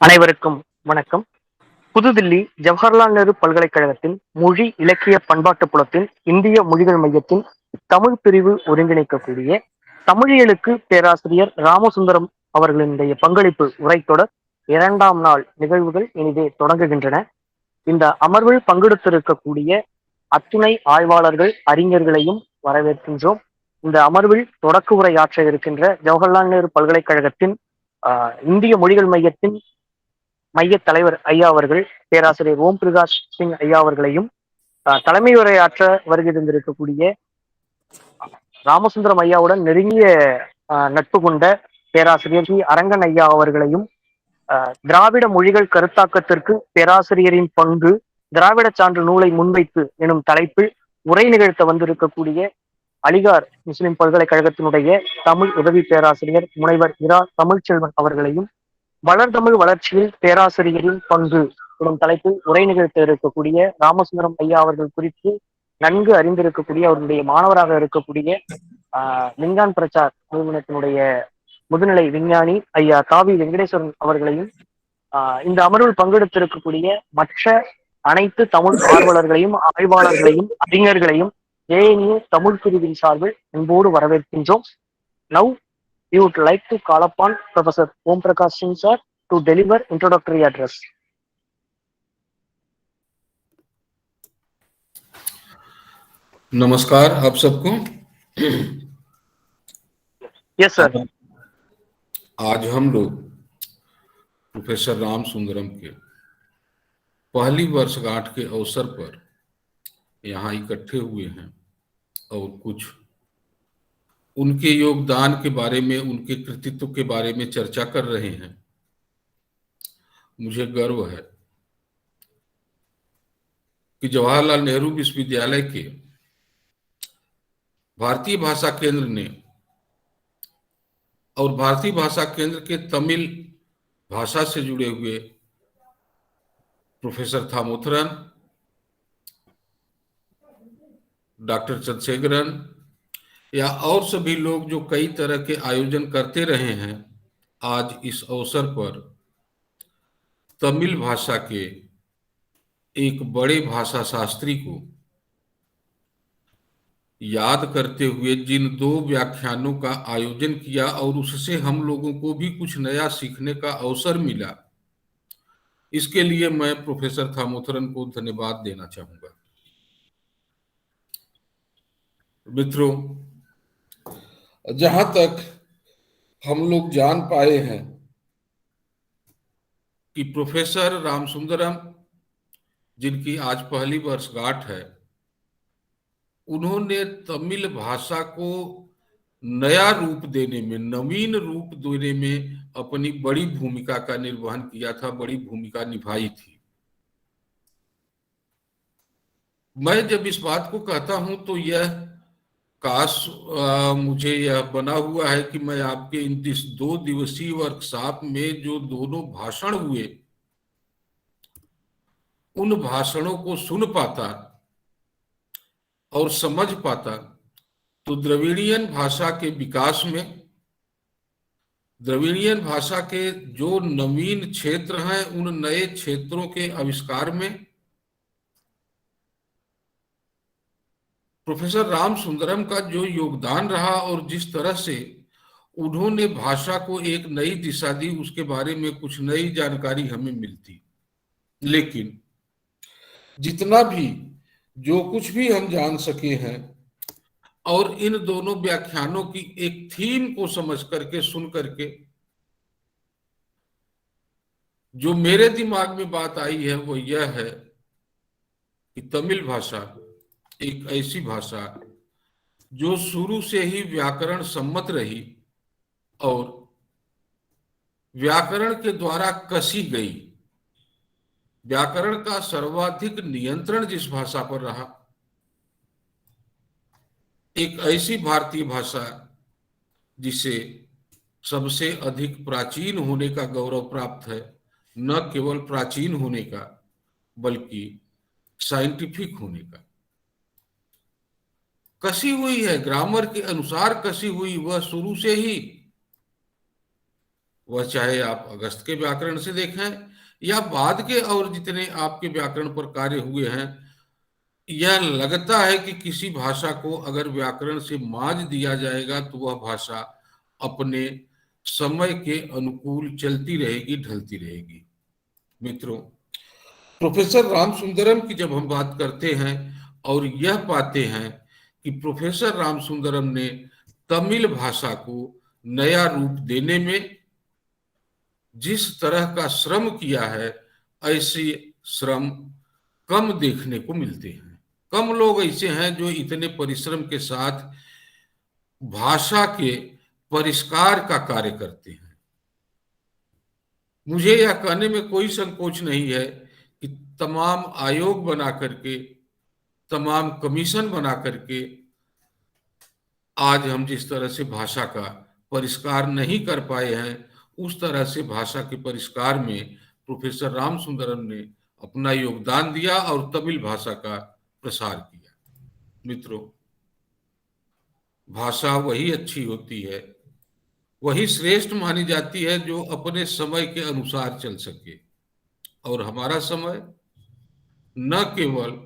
அனைவருக்கும் வணக்கம். புதுதில்லி ஜவஹர்லால் நேரு பல்கலைக்கழகத்தின் மொழி, இலக்கிய, பண்பாட்டு புலத்தின் இந்திய மொழிகள் மையத்தின் தமிழ் பிரிவு ஒருங்கிணைக்கக்கூடிய தமிழியலுக்கு பேராசிரியர் ராமசுந்தரம் அவர்களினுடைய பங்களிப்பு உரைத்தொடர் 2ஆம் நாள் நிகழ்வுகள் இனிதே தொடங்குகின்றன. இந்த அமர்வில் பங்கெடுத்திருக்கக்கூடிய அத்துணை ஆய்வாளர்கள், அறிஞர்களையும் வரவேற்கின்றோம். இந்த அமர்வில் தொடக்க உரை ஆற்ற இருக்கின்ற ஜவஹர்லால் நேரு பல்கலைக்கழகத்தின் இந்திய மொழிகள் மையத்தின் மைய தலைவர் ஐயா அவர்கள் பேராசிரியர் ஓம் பிரகாஷ் சிங் ஐயா அவர்களையும், தலைமை உரையாற்ற வருகை தந்திருக்கக்கூடிய ராமசுந்தரம் ஐயாவுடன் நெருங்கிய நட்பு கொண்ட பேராசிரியர் சி அரங்கன் ஐயா அவர்களையும், திராவிட மொழிகள் கருத்தாக்கத்திற்கு பேராசிரியரின் பங்கு, திராவிட சான்று நூலை முன்வைத்து எனும் தலைப்பில் உரை நிகழ்த்த வந்திருக்கக்கூடிய அலிகார் முஸ்லிம் பல்கலைக்கழகத்தினுடைய தமிழ் உதவி பேராசிரியர் முனைவர் இரா தமிழ்ச்செல்வன் அவர்களையும், வளர்தமிழ் வளர்ச்சியில் பேராசிரியரின் பங்கு எனும் தலைப்பில் உரை நிகழ்த்த இருக்கக்கூடிய ராமசுந்தரம் ஐயா அவர்கள் குறித்து நன்கு அறிந்திருக்கக்கூடிய, அவருடைய மாணவராக இருக்கக்கூடிய விஞ்ஞான் பிரச்சார் நிறுவனத்தினுடைய முதுநிலை விஞ்ஞானி ஐயா காவி வெங்கடேஸ்வரன் அவர்களையும், இந்த அமர்வில் பங்கெடுத்திருக்கக்கூடிய மற்ற அனைத்து தமிழ் ஆர்வலர்களையும், ஆய்வாளர்களையும், அறிஞர்களையும் JNU தமிழ் பிரிவின் சார்பில் அன்போடு வரவேற்கின்றோம். Now we would like to call upon Professor Om Prakash Singh sir to deliver introductory address. नमस्कार आप सबको। Yes sir. आज हम लोग प्रोफेसर राम सुंदरम के पहली वर्षगांठ के अवसर पर यहाँ इकट्ठे हुए हैं और कुछ उनके योगदान के बारे में, उनके कृतित्व के बारे में चर्चा कर रहे हैं। मुझे गर्व है कि जवाहरलाल नेहरू विश्वविद्यालय के भारतीय भाषा केंद्र ने और भारतीय भाषा केंद्र के तमिल भाषा से जुड़े हुए प्रोफेसर थामोथरन, डॉक्टर चंद्रशेखरन या और सभी लोग जो कई तरह के आयोजन करते रहे हैं, आज इस अवसर पर तमिल भाषा के एक बड़े भाषा शास्त्री को याद करते हुए जिन 2 व्याख्यानों का आयोजन किया और उससे हम लोगों को भी कुछ नया सीखने का अवसर मिला, इसके लिए मैं प्रोफेसर थामोथरन को धन्यवाद देना चाहूंगा। मित्रों, जहां तक हम लोग जान पाए हैं कि प्रोफेसर रामसुंदरम, जिनकी आज पहली वर्षगांठ है, उन्होंने तमिल भाषा को नया रूप देने में, नवीन रूप देने में अपनी बड़ी भूमिका का निर्वहन किया था, बड़ी भूमिका निभाई थी। मैं जब इस बात को कहता हूं तो यह काश मुझे यह बना हुआ है कि मैं आपके इन 2 दिवसीय वर्कशॉप में जो दोनों भाषण हुए, उन भाषणों को सुन पाता और समझ पाता तो द्रविड़ियन भाषा के विकास में, द्रविड़ियन भाषा के जो नवीन क्षेत्र हैं, उन नए क्षेत्रों के आविष्कार में प्रोफेसर राम सुंदरम का जो योगदान रहा और जिस तरह से उन्होंने भाषा को एक नई दिशा दी, उसके बारे में कुछ नई जानकारी हमें मिलती। लेकिन जितना भी, जो कुछ भी हम जान सके हैं और इन दोनों व्याख्यानों की एक थीम को समझ करके, सुन करके, जो मेरे दिमाग में बात आई है वो यह है कि तमिल भाषा एक ऐसी भाषा जो शुरू से ही व्याकरण सम्मत रही और व्याकरण के द्वारा कसी गई, व्याकरण का सर्वाधिक नियंत्रण जिस भाषा पर रहा, एक ऐसी भारतीय भाषा जिसे सबसे अधिक प्राचीन होने का गौरव प्राप्त है, न केवल प्राचीन होने का बल्कि साइंटिफिक होने का। कसी हुई है, ग्रामर के अनुसार कसी हुई, वह शुरू से ही वह चाहे आप अगस्त के व्याकरण से देखें या बाद के और जितने आपके व्याकरण पर कार्य हुए हैं, यह लगता है कि किसी भाषा को अगर व्याकरण से माज दिया जाएगा तो वह भाषा अपने समय के अनुकूल चलती रहेगी, ढलती रहेगी। मित्रों, प्रोफेसर रामसुंदरम की जब हम बात करते हैं और यह पाते हैं कि प्रोफेसर रामसुंदरम ने तमिल भाषा को नया रूप देने में जिस तरह का श्रम किया है, ऐसे श्रम कम देखने को मिलते हैं। कम लोग ऐसे हैं जो इतने परिश्रम के साथ भाषा के परिष्कार का कार्य करते हैं। मुझे यह कहने में कोई संकोच नहीं है कि तमाम आयोग बना करके, तमाम कमीशन बना करके आज हम जिस तरह से भाषा का परिष्कार नहीं कर पाए हैं, उस तरह से भाषा के परिष्कार में प्रोफेसर रामसुंदरम ने अपना योगदान दिया और तमिल भाषा का प्रसार किया। मित्रों, भाषा वही अच्छी होती है, वही श्रेष्ठ मानी जाती है जो अपने समय के अनुसार चल सके। और हमारा समय न केवल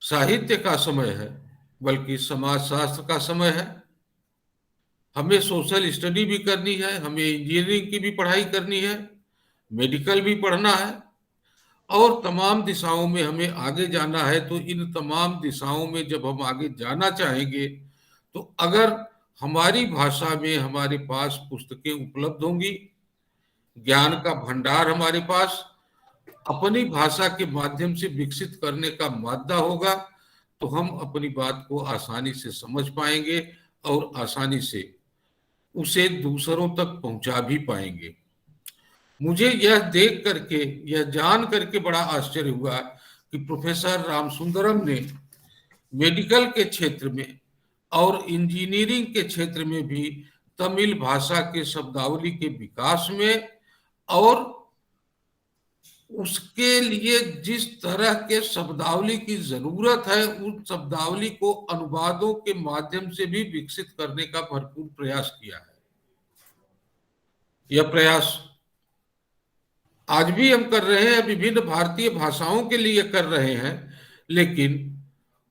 साहित्य का समय है बल्कि समाजशास्त्र का समय है। हमें सोशल स्टडी भी करनी है, हमें इंजीनियरिंग की भी पढ़ाई करनी है, मेडिकल भी पढ़ना है और तमाम दिशाओं में हमें आगे जाना है। तो इन तमाम दिशाओं में जब हम आगे जाना चाहेंगे तो अगर हमारी भाषा में हमारे पास पुस्तकें उपलब्ध होंगी, ज्ञान का भंडार हमारे पास अपनी भाषा के माध्यम से विकसित करने का मादा होगा, तो हम अपनी बात को आसानी से समझ पाएंगे और आसानी से उसे दूसरों तक पहुंचा भी पाएंगे। मुझे यह देख करके, यह जान करके बड़ा आश्चर्य हुआ कि प्रोफेसर रामसुंदरम ने मेडिकल के क्षेत्र में और इंजीनियरिंग के क्षेत्र में भी तमिल भाषा के शब्दावली के विकास में और उसके लिए जिस तरह के शब्दावली की जरूरत है, उन शब्दावली को अनुवादों के माध्यम से भी विकसित करने का भरपूर प्रयास किया है। यह प्रयास आज भी हम कर रहे हैं, विभिन्न भारतीय भाषाओं के लिए कर रहे हैं। लेकिन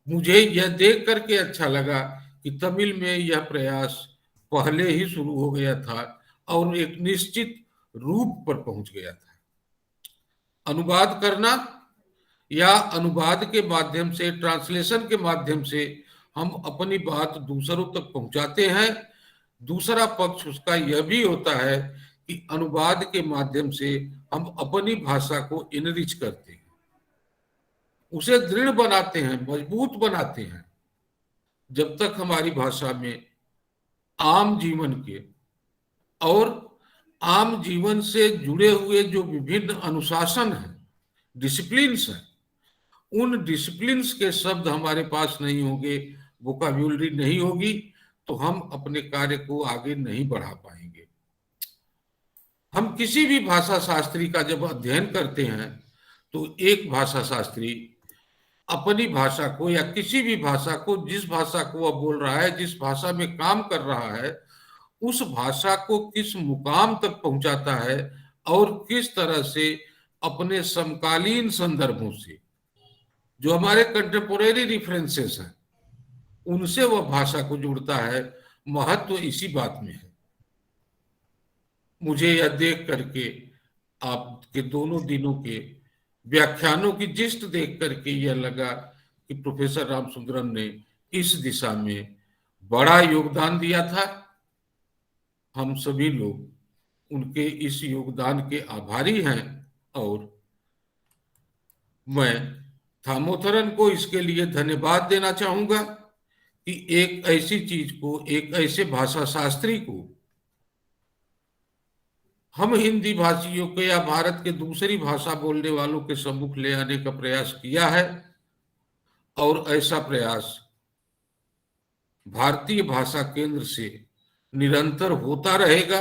मुझे यह देख करके अच्छा लगा कि तमिल में यह प्रयास पहले ही शुरू हो गया था और एक निश्चित रूप पर पहुंच गया था। अनुवाद करना या अनुवाद के माध्यम से, ट्रांसलेशन के माध्यम से हम अपनी बात दूसरों तक पहुंचाते हैं। दूसरा पक्ष उसका यह भी होता है कि अनुवाद के माध्यम से हम अपनी भाषा को इनरिच करते हैं, उसे दृढ़ बनाते हैं, मजबूत बनाते हैं। जब तक हमारी भाषा में आम जीवन के और आम जीवन से जुड़े हुए जो विभिन्न अनुशासन हैं, डिसिप्लिन्स हैं, उन डिसिप्लिन्स के शब्द हमारे पास नहीं होंगे, वोकैब्युलरी नहीं होगी, तो हम अपने कार्य को आगे नहीं बढ़ा पाएंगे। हम किसी भी भाषा शास्त्री का जब अध्ययन करते हैं तो एक भाषा शास्त्री अपनी भाषा को या किसी भी भाषा को, जिस भाषा को वह बोल रहा है, जिस भाषा में काम कर रहा है, उस भाषा को किस मुकाम तक पहुंचाता है और किस तरह से अपने समकालीन संदर्भों से, जो हमारे कंटेम्पोरेरी रेफरेंसेस हैं, उनसे वह भाषा को जोड़ता है। महत्व इसी बात में है। मुझे यह देख करके, आपके दोनों दिनों के व्याख्यानों की जिस्ट देख करके यह लगा कि प्रोफेसर रामसुंदरम ने इस दिशा में बड़ा योगदान दिया था। हम सभी लोग उनके इस योगदान के आभारी हैं और मैं थामोथरन को इसके लिए धन्यवाद देना चाहूंगा कि एक ऐसी चीज को, एक ऐसे भाषा शास्त्री को हम हिंदी भाषियों के या भारत के दूसरी भाषा बोलने वालों के सम्मुख ले आने का प्रयास किया है और ऐसा प्रयास भारतीय भाषा केंद्र से निरंतर होता रहेगा।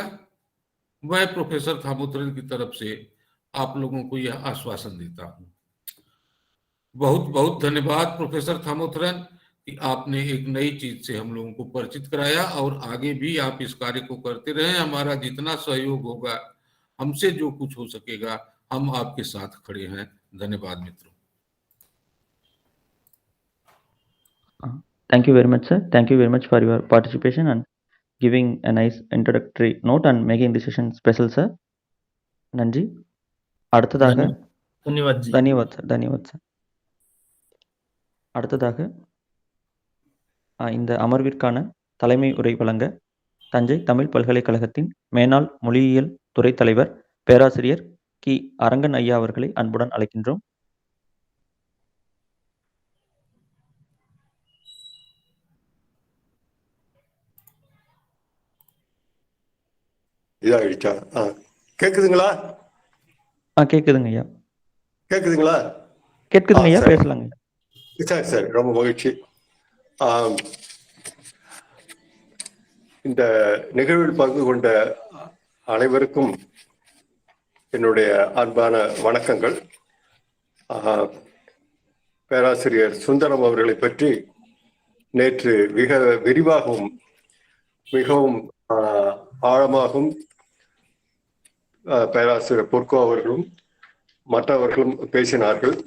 मैं प्रोफेसर थामोथरन की तरफ से आप लोगों को यह आश्वासन देता हूं। बहुत बहुत धन्यवाद प्रोफेसर थामोथरन। कि आपने एक नई चीज से हम लोगों को परिचित कराया, और आगे भी आप इस कार्य को करते रहें। हमारा जितना सहयोग होगा, हमसे जो कुछ हो सकेगा, हम आपके साथ खड़े हैं। धन्यवाद मित्रों। Thank you very much, sir. Thank you very much for your participation and giving a nice introductory note and making the session special, sir. நன்றி. அடுத்ததாக धन्यवाद जी. தன்யவாத் சார். அடுத்ததாக இந்த அமர்விற்கான தலைமை உரை வழங்க தஞ்சை தமிழ் பல்கலைக்கழகத்தின் மேனாள் மொழியியல் துறை தலைவர் பேராசிரியர் கி. அரங்கன் ஐயா அவர்களை அன்புடன் அழைக்கின்றோம். இதாகிடுச்சா? கேக்குதுங்களா? கேக்குதுங்க ஐயா. கேக்குதுங்களா? கேட்குதுங்க ஐயா, பேசலாங்க. சரி சரி, ரொம்ப மகிழ்ச்சி. இந்த நிகழ்வில் பங்கு கொண்ட அனைவருக்கும் என்னுடைய அன்பான வணக்கங்கள். பேராசிரியர் சுந்தரம் அவர்களை பற்றி நேற்று மிக விரிவாகவும் மிகவும் ஆழமாகவும் பேராசிரியர் பொற்கோ அவர்களும் மற்றவர்களும் பேசினார்கள்.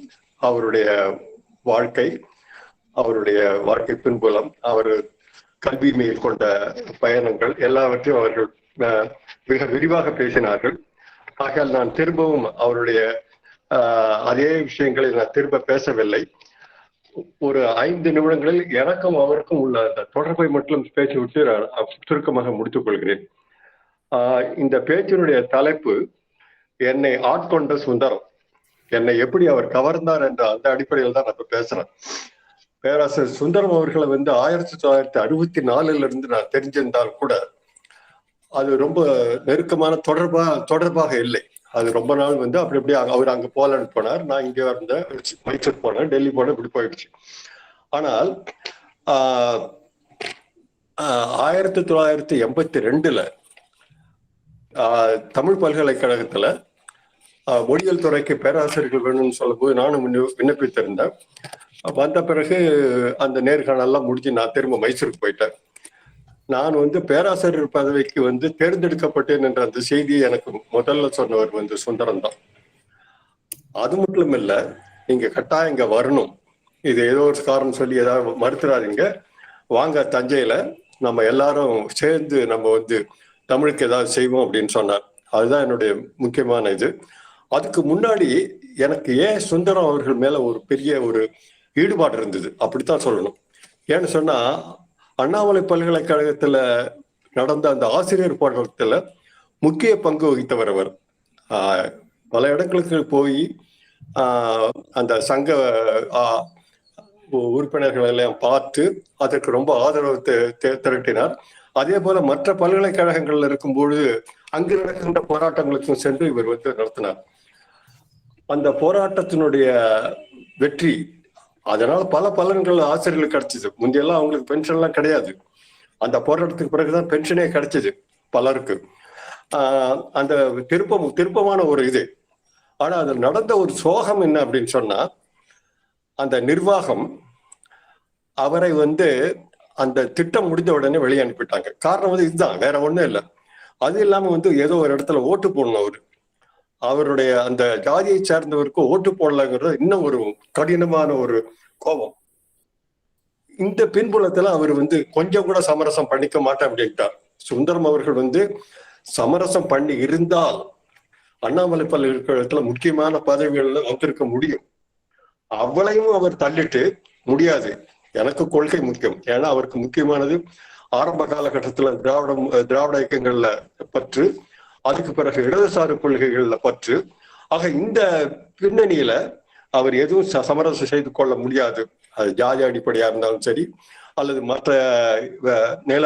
அவருடைய வாழ்க்கை, அவருடைய வாழ்க்கை பின்புலம், அவர் கல்வி மேல் கொண்ட பயணங்கள் எல்லாவற்றையும் அவர்கள் மிக விரிவாக பேசினார்கள். ஆகையால் நான் திரும்பவும் அவருடைய அதே விஷயங்களை நான் திரும்ப பேசவில்லை. ஒரு 5 நிமிடங்களில் எனக்கும் அவருக்கும் உள்ள அந்த தொடர்பை மட்டும் பேசிவிட்டு சுருக்கமாக முடித்துக் கொள்கிறேன். இந்த பேச்சினுடைய தலைப்பு என்னை ஆட்கொண்ட சுந்தரம், என்னை எப்படி அவர் கவர்ந்தார் என்ற அந்த அடிப்படையில் தான் நான் பேசுறேன். பேராசிரியர் சுந்தரம் அவர்களை 1964 இருந்து நான் தெரிஞ்சிருந்தால் கூட அது ரொம்ப நெருக்கமான தொடர்பாக இல்லை. அது ரொம்ப நாள் அப்படி அப்படியே அவர் அங்க போலாந்து போனார், நான் இங்க இருந்தேன், மைசூர் போனேன், டெல்லி போனேன், இப்படி போயிடுச்சு. ஆனால் 1982 தமிழ் பல்கலைக்கழகத்துல மொழியியல் துறைக்கு பேராசிரியர்கள் வேணும்னு சொல்லும் போது நானும் விண்ணப்பித்திருந்தேன். வந்த பிறகு அந்த நேர்காணல்லாம் முடிஞ்சு நான் திரும்ப மைசூருக்கு போயிட்டேன். நான் பேராசிரியர் பதவிக்கு தேர்ந்தெடுக்கப்பட்டேன் என்ற அந்த செய்தியை எனக்கு முதல்ல சொன்னவர் சுந்தரம் தான். அது மட்டும் இல்ல, நீங்க கட்டாயம் இங்க வரணும், இது ஏதோ ஒரு காரணம் சொல்லி ஏதாவது மறுத்துறாதீங்க, வாங்க தஞ்சையில நம்ம எல்லாரும் சேர்ந்து நம்ம தமிழுக்கு ஏதாவது செய்வோம் அப்படின்னு சொன்னார். அதுதான் என்னுடைய முக்கியமான இது. அதுக்கு முன்னாடி எனக்கு ஏன் சுந்தரம் அவர்கள் மேல ஒரு பெரிய ஒரு ஈடுபாடு இருந்தது அப்படித்தான் சொல்லணும். ஏன்னு சொன்னா, அண்ணாமலை பல்கலைக்கழகத்துல நடந்த அந்த ஆசிரியர் போராட்டத்துல முக்கிய பங்கு வகித்தவர் அவர். பல இடங்களுக்கு போய் அந்த சங்க உறுப்பினர்கள் எல்லாம் பார்த்து அதற்கு ரொம்ப ஆதரவு திரட்டினார். அதே போல மற்ற பல்கலைக்கழகங்கள்ல இருக்கும்பொழுது அங்கு நடக்கின்ற போராட்டங்களுக்கும் சென்று இவர் நடத்தினார். அந்த போராட்டத்தினுடைய வெற்றி, அதனால பல பலன்கள் ஆசிரியர்களுக்கு கிடைச்சது. முந்தையெல்லாம் அவங்களுக்கு பென்ஷன் எல்லாம் கிடையாது. அந்த போராட்டத்துக்கு பிறகுதான் பென்ஷனே கிடைச்சது பலருக்கு. அந்த திருப்பமான ஒரு இது. ஆனா அது நடந்த ஒரு சோகம் என்ன அப்படின்னு சொன்னா, அந்த நிர்வாகம் அவரை அந்த திட்டம் முடிந்த உடனே வெளியே அனுப்பிட்டாங்க. காரணம் இதுதான், வேற ஒண்ணும் இல்லை. அது இல்லாம ஏதோ ஒரு இடத்துல ஓட்டு போடணும். அவருடைய அந்த ஜாதியை சேர்ந்தவருக்கு ஓட்டு போடலங்கிறது இன்னும் ஒரு கடினமான ஒரு கோபம். இந்த பின்புலத்துல அவர் கொஞ்சம் கூட சமரசம் பண்ணிக்க மாட்டேன் அப்படின்ட்டார். சுந்தரம் அவர்கள் சமரசம் பண்ணி இருந்தால் அண்ணாமலை பல்கலைக்கழகத்துல முக்கியமான பதவிகள்ல வந்திருக்க முடியும். அவளையும் அவர் தள்ளிட்டு, முடியாது, எனக்கு கொள்கை முக்கியம். ஏன்னா அவருக்கு முக்கியமானது ஆரம்ப காலகட்டத்துல திராவிட இயக்கங்கள்ல பற்று, அதுக்கு பிறகு இடதுசாரி கொள்கைகள்ல பற்று. ஆக இந்த பின்னணியில அவர் எதுவும் சமரசம் செய்து கொள்ள முடியாது. அது ஜாதி அடிப்படையா இருந்தாலும் சரி, அல்லது மற்ற நில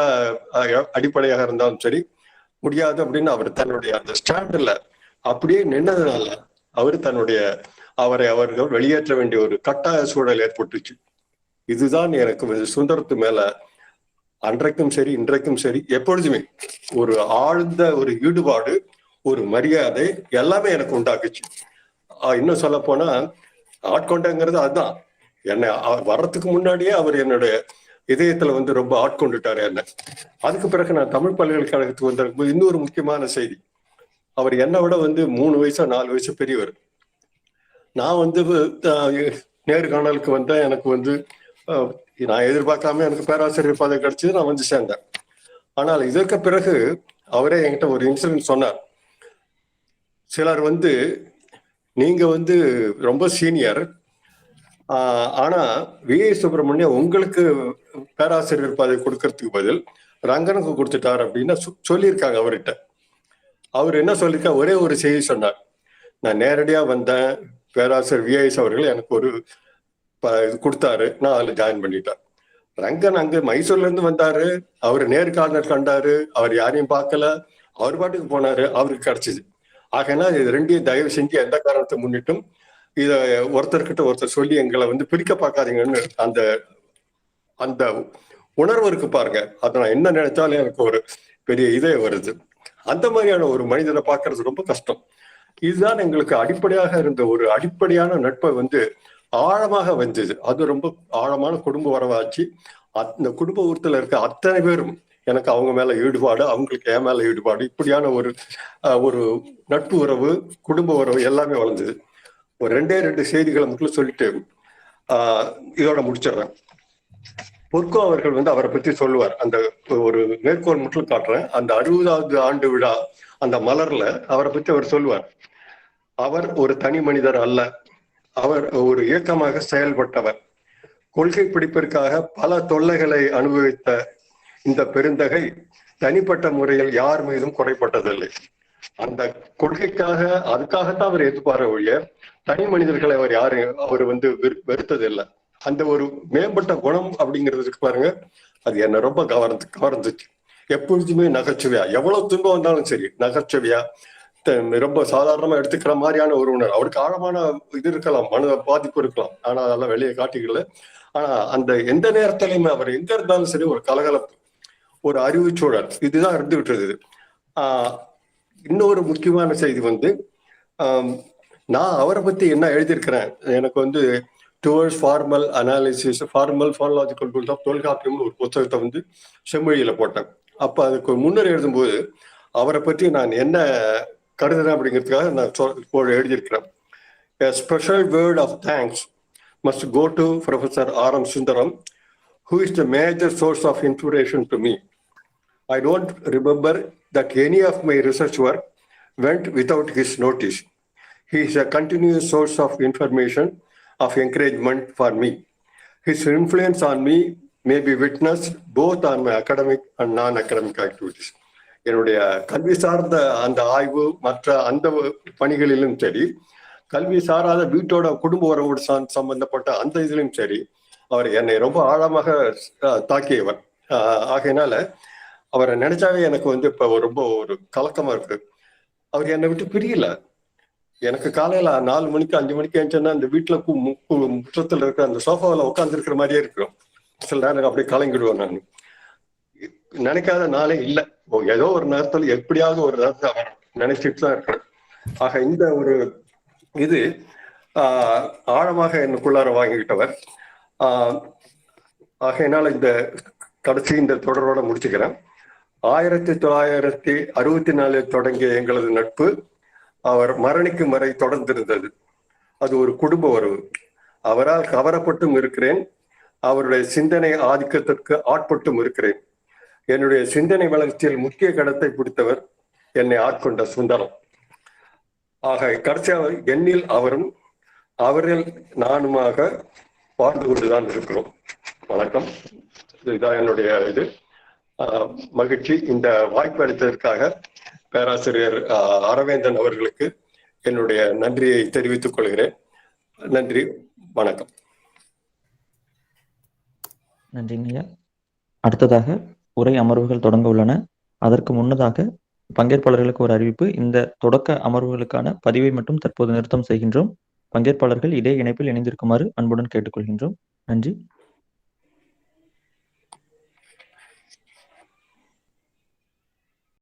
அடிப்படையாக இருந்தாலும் சரி, முடியாது அப்படின்னு அவர் தன்னுடைய அந்த ஸ்டாண்டில் அப்படியே நின்னதுனால அவர்கள் வெளியேற்ற வேண்டிய ஒரு கட்டாய சூழல் ஏற்பட்டுச்சு. இதுதான் எனக்கு சுந்தரத்து மேல அன்றைக்கும் சரி இன்றைக்கும் சரி எப்பொழுதுமே ஒரு ஆழ்ந்த ஒரு ஈடுபாடு, ஒரு மரியாதை எல்லாமே எனக்கு உண்டாக்குச்சு. இன்னும் சொல்ல போனா ஆட்கொண்டங்கிறது அதுதான். என்னை அவர் வர்றதுக்கு முன்னாடியே அவர் என்னுடைய இதயத்துல வந்து ரொம்ப ஆட்கொண்டுட்டாரு என்ன. அதுக்கு பிறகு நான் தமிழ் பல்கலைக்கழகத்துக்கு வந்திருக்கும்போது இன்னொரு முக்கியமான செய்தி, அவர் என்னை விட வந்து 3 வயசோ 4 வயசு பெரியவர். நான் வந்து நேர்காணலுக்கு வந்தேன். எனக்கு வந்து நான் எதிர்பார்க்காம எனக்கு பேராசிரியர் பதவி கிடைச்சது, நான் வந்து சேர்ந்தேன். ஆனால் இதற்கு பிறகு அவரே என்கிட்ட ஒரு இன்சிடென்ட் சொன்னார். சிலர் வந்து நீங்க வந்து ரொம்ப சீனியர், ஆனா வி.ஐ. சுப்பிரமணியம் உங்களுக்கு பேராசிரியர் பதவி கொடுக்கறதுக்கு பதில் ரங்கனுக்கு கொடுத்துட்டார் அப்படின்னு சொல்லியிருக்காங்க அவர்கிட்ட. அவர் என்ன சொல்லியிருக்கா, ஒரே ஒரு செய்தி சொன்னார். நான் நேரடியா வந்தேன், பேராசிரியர் வி.ஐ. அவர்கள் எனக்கு ஒரு இது கொடுத்தாரு, நான் அதுல ஜாயின் பண்ணிட்டேன். ரங்கன் அங்க மைசூர்ல இருந்து வந்தாரு, அவர் நேர்காணல் கண்டாரு, அவர் யாரையும் பார்க்கல, அவர் பாட்டுக்கு போனாரு, அவருக்கு கிடைச்சிது. ஆகைனா இது ரெண்டையும் தயவு செஞ்சு எந்த காரணத்தை முன்னிட்டும் இத ஒருத்தர்கிட்ட ஒருத்தர் சொல்லி எங்களை வந்து பிரிக்க பார்க்காதீங்கன்னு அந்த அந்த உணர்வு இருக்கு பாருங்க. அதை நான் என்ன நினைச்சாலும் எனக்கு ஒரு பெரிய இதே வருது. அந்த மாதிரியான ஒரு மனிதனை பார்க்கறது ரொம்ப கஷ்டம். இதுதான் எங்களுக்கு அடிப்படையாக இருந்த ஒரு அடிப்படையான நட்பை வந்து ஆழமாக வந்தது. அது ரொம்ப ஆழமான குடும்ப வரவாச்சு. அந்த குடும்ப உறுத்துல இருக்க அத்தனை பேரும் எனக்கு அவங்க மேல ஈடுபாடு, அவங்களுக்கு என் மேல ஈடுபாடு, இப்படியான ஒரு நட்பு உறவு, குடும்ப உறவு எல்லாமே வளர்ந்தது. ஒரு 2 செய்திகளை மட்டும் சொல்லிட்டு இதோட முடிச்சிடுறேன். பொற்கோ அவர்கள் வந்து அவரை பத்தி சொல்லுவார். அந்த ஒரு மேற்கோள் மட்டும் காட்டுறேன். அந்த 60வது ஆண்டு விழா அந்த மலர்ல அவரை பத்தி அவர் சொல்லுவார். அவர் ஒரு தனி மனிதர் அல்ல, அவர் ஒரு இயக்கமாக செயல்பட்டவர். கொள்கை பிடிப்பிற்காக பல தொல்லைகளை அனுபவித்த இந்த பெருந்தகை தனிப்பட்ட முறையில் யார் மீதும் குறைப்பட்டதில்லை. அந்த கொள்கைக்காக அதுக்காகத்தான் அவர் எதிர்பார ஒழிய தனி மனிதர்களை அவர் வந்து வெறுத்ததில்லை. அந்த ஒரு மேம்பட்ட குணம் அப்படிங்கிறதுக்கு பாருங்க, அது என்ன ரொம்ப கவர்ந்துச்சு. எப்பொழுதுமே நகைச்சுவையா, எவ்வளவு துன்பம் வந்தாலும் சரி நகைச்சுவையா, ரொம்ப சாதாரணமா எடுத்துக்கிற மாதிரியான ஒரு உணர்வு. அவருக்கு ஆழமான இது இருக்கலாம், மன பாதிப்பு இருக்கலாம், ஆனா அதெல்லாம் வெளியே காட்டிக்கல. ஆனா அந்த எந்த நேரத்திலையுமே அவர் எங்க இருந்தாலும் சரி ஒரு கலகலப்பு, ஒரு அறிவு சூழல், இதுதான் இருந்துகிட்டு இருக்குது. இன்னொரு முக்கியமான செய்தி வந்து, நான் அவரை பத்தி என்ன எழுதியிருக்கிறேன், எனக்கு வந்து towards formal analysis, formal phonological tools of தொல்காப்பியம்னு ஒரு புத்தகத்தை வந்து செம்மொழியில போட்டேன். அப்ப அதுக்கு முன்னர் எழுதும்போது அவரை பற்றி நான் என்ன கருதுறேன் அப்படிங்கிறதுக்காக நான் எழுதியிருக்கிறேன். A special word of thanks must go to Professor R.M. Sundaram, who is the major source of inspiration to me. I don't remember that any of my research work went without his notice. He is a continuous source of information, of encouragement for me. His influence on me may be witnessed both on my academic and non-academic activities. என்னுடைய கல்வி சார்ந்த அந்த ஆய்வு, மற்ற அந்த பணிகளிலும் சரி, கல்வி சாராத வீட்டோட குடும்ப உறவோடு சம்பந்தப்பட்ட அந்த இதிலும் சரி, அவர் என்னை ரொம்ப ஆழமாக தாக்கியவர். ஆகையினால அவரை நினைச்சாவே எனக்கு வந்து இப்ப ரொம்ப ஒரு கலக்கமா இருக்கு. அவர் என்னை விட்டு பிரியல. எனக்கு காலையில 4 மணிக்கு 5 மணிக்கு எழுந்தேன்னா அந்த வீட்டுல முற்றத்துல இருக்கிற அந்த சோஃபாவில் உட்கார்ந்து இருக்கிற மாதிரியே இருக்கும். சில நேரம் அப்படியே கலங்கிடுவேன். நான் நினைக்காத நாளே இல்லை. ஏதோ ஒரு நேரத்துல எப்படியாவது ஒரு நேரத்துல அவர் நினைச்சிட்டு தான் இருக்கிறேன். ஆக இந்த ஒரு இது ஆழமாக எனக்குள்ளார வாங்கிக்கிட்டவர். ஆகையினால இந்த கடைசி இந்த தொடரோட முடிச்சுக்கிறேன். 1964 தொடங்கிய எங்களது நட்பு அவர் மரணிக்கும் வரை தொடர்ந்திருந்தது. அது ஒரு குடும்ப உறவு. அவரால் கவரப்பட்டும் இருக்கிறேன், அவருடைய சிந்தனை ஆதிக்கத்திற்கு ஆட்பட்டும் இருக்கிறேன். என்னுடைய சிந்தனை வளர்ச்சியில் முக்கிய கடத்தை பிடித்தவர் என்னை ஆட்கொண்ட சுந்தரம். ஆக கடைசியாக என்னில் அவரும் அவரில் நானுமாக வாழ்ந்து கொண்டுதான் இருக்கிறோம். வணக்கம். இதுதான் என்னுடைய இது. மகிழ்ச்சி. இந்த வாய்ப்பு அளித்ததற்காக பேராசிரியர் அரவேந்தன் அவர்களுக்கு என்னுடைய நன்றியை தெரிவித்துக் கொள்கிறேன். நன்றி, வணக்கம். நன்றிங்கய்யா. அடுத்ததாக உரை அமர்வுகள் தொடங்க உள்ளன. அதற்கு முன்னதாக பங்கேற்பாளர்களுக்கு ஒரு அறிவிப்பு. இந்த தொடக்க அமர்வுகளுக்கான பதிவை மட்டும் தற்போது நிறுத்தம் செய்கின்றோம். பங்கேற்பாளர்கள் இதே இணைப்பில் இணைந்திருக்குமாறு அன்புடன் கேட்டுக்கொள்கின்றோம். நன்றி.